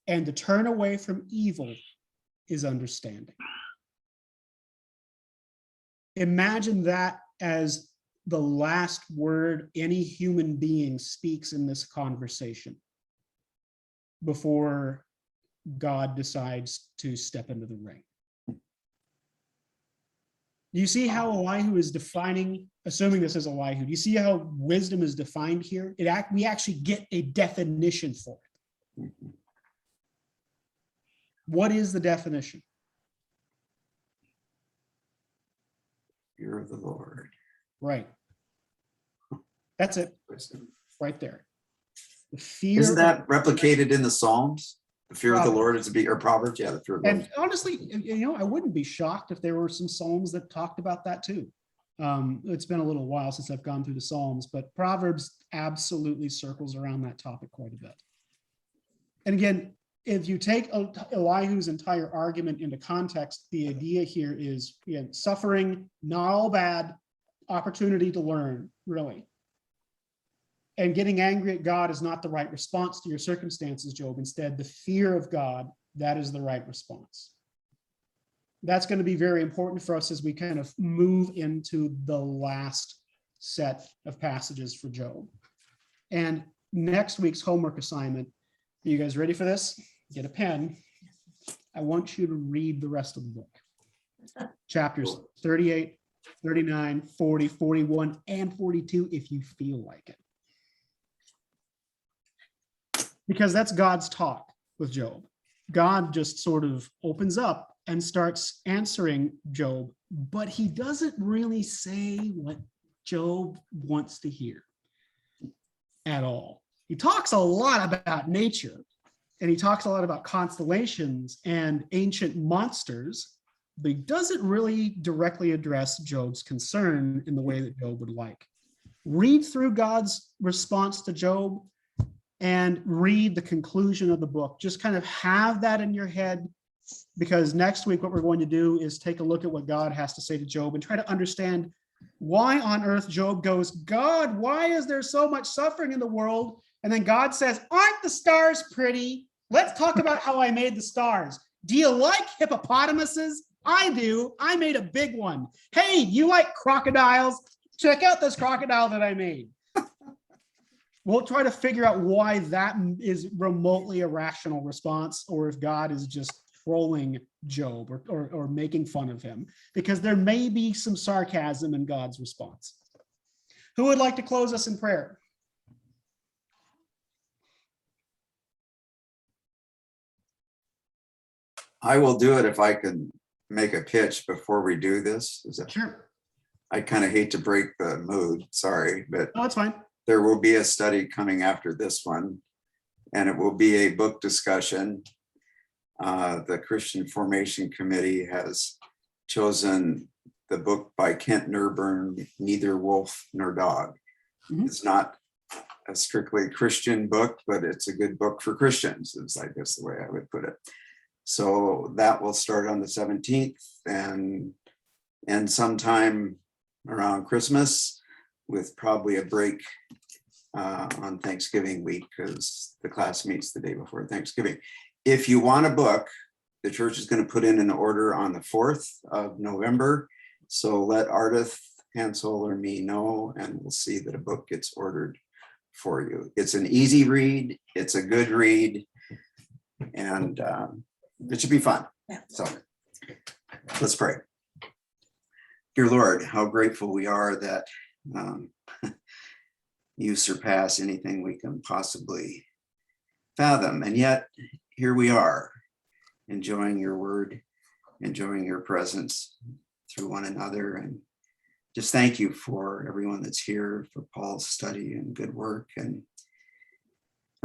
And to turn away from evil is understanding. Imagine that as the last word any human being speaks in this conversation before God decides to step into the ring. Do you see how Elihu is defining, assuming this is Elihu, do you see how wisdom is defined here? We actually get a definition for it. What is the definition? Fear of the Lord. Right. That's it, Wisdom. right there. The fear. Isn't that replicated in the Psalms? The fear of the Proverbs. Lord is to be, or Proverbs, yeah, the fear of the Lord. And honestly, I wouldn't be shocked if there were some Psalms that talked about that too. It's been a little while since I've gone through the Psalms, but Proverbs absolutely circles around that topic quite a bit. And again, if you take Elihu's entire argument into context, the idea here is, again, suffering, not all bad, opportunity to learn, really. And getting angry at God is not the right response to your circumstances, Job. Instead, the fear of God, that is the right response. That's going to be very important for us as we kind of move into the last set of passages for Job. And next week's homework assignment, are you guys ready for this? Get a pen. I want you to read the rest of the book. Chapters 38, 39, 40, 41, and 42, if you feel like it. Because that's God's talk with Job. God just sort of opens up and starts answering Job, but he doesn't really say what Job wants to hear at all. He talks a lot about nature, and he talks a lot about constellations and ancient monsters, but he doesn't really directly address Job's concern in the way that Job would like. Read through God's response to Job and read the conclusion of the book. Just kind of have that in your head, because next week what we're going to do is take a look at what God has to say to Job and try to understand why on earth Job goes, God, why is there so much suffering in the world? And then God says, aren't the stars pretty? Let's talk about how I made the stars. Do you like hippopotamuses? I do. I made a big one. Hey, you like crocodiles? Check out this crocodile that I made. We'll try to figure out why that is remotely a rational response, or if God is just trolling Job or making fun of him, because there may be some sarcasm in God's response. Who would like to close us in prayer? I will do it if I can make a pitch before we do this. Is that Sure. I kind of hate to break the mood, sorry, but Oh, that's fine. there will be a study coming after this one, and it will be a book discussion. The Christian Formation Committee has chosen the book by Kent Nerburn, Neither Wolf Nor Dog. Mhm. It's not a strictly Christian book, but it's a good book for Christians, is I guess the way I would put it. So that will start on the 17th and sometime around Christmas, with probably a break on Thanksgiving week, because the class meets the day before Thanksgiving. If you want a book, the church is going to put in an order on the 4th of November. So let Ardith, Hansel, or me know, and we'll see that a book gets ordered for you. It's an easy read. It's a good read. And it should be fun. So let's pray. Dear Lord, how grateful we are that you surpass anything we can possibly fathom. And yet here we are, enjoying your word, enjoying your presence through one another. And just thank you for everyone that's here, for Paul's study and good work, and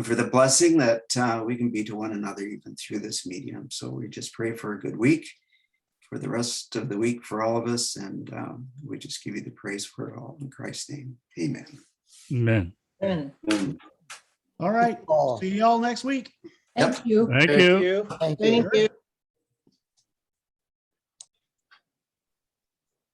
for the blessing that we can be to one another even through this medium. So we just pray for a good week, for the rest of the week for all of us. And we just give you the praise for it all in Christ's name. Amen. Amen. All right. Paul. See you all next week. Thank you. Thank Thank you. you. Thank you. Thank you.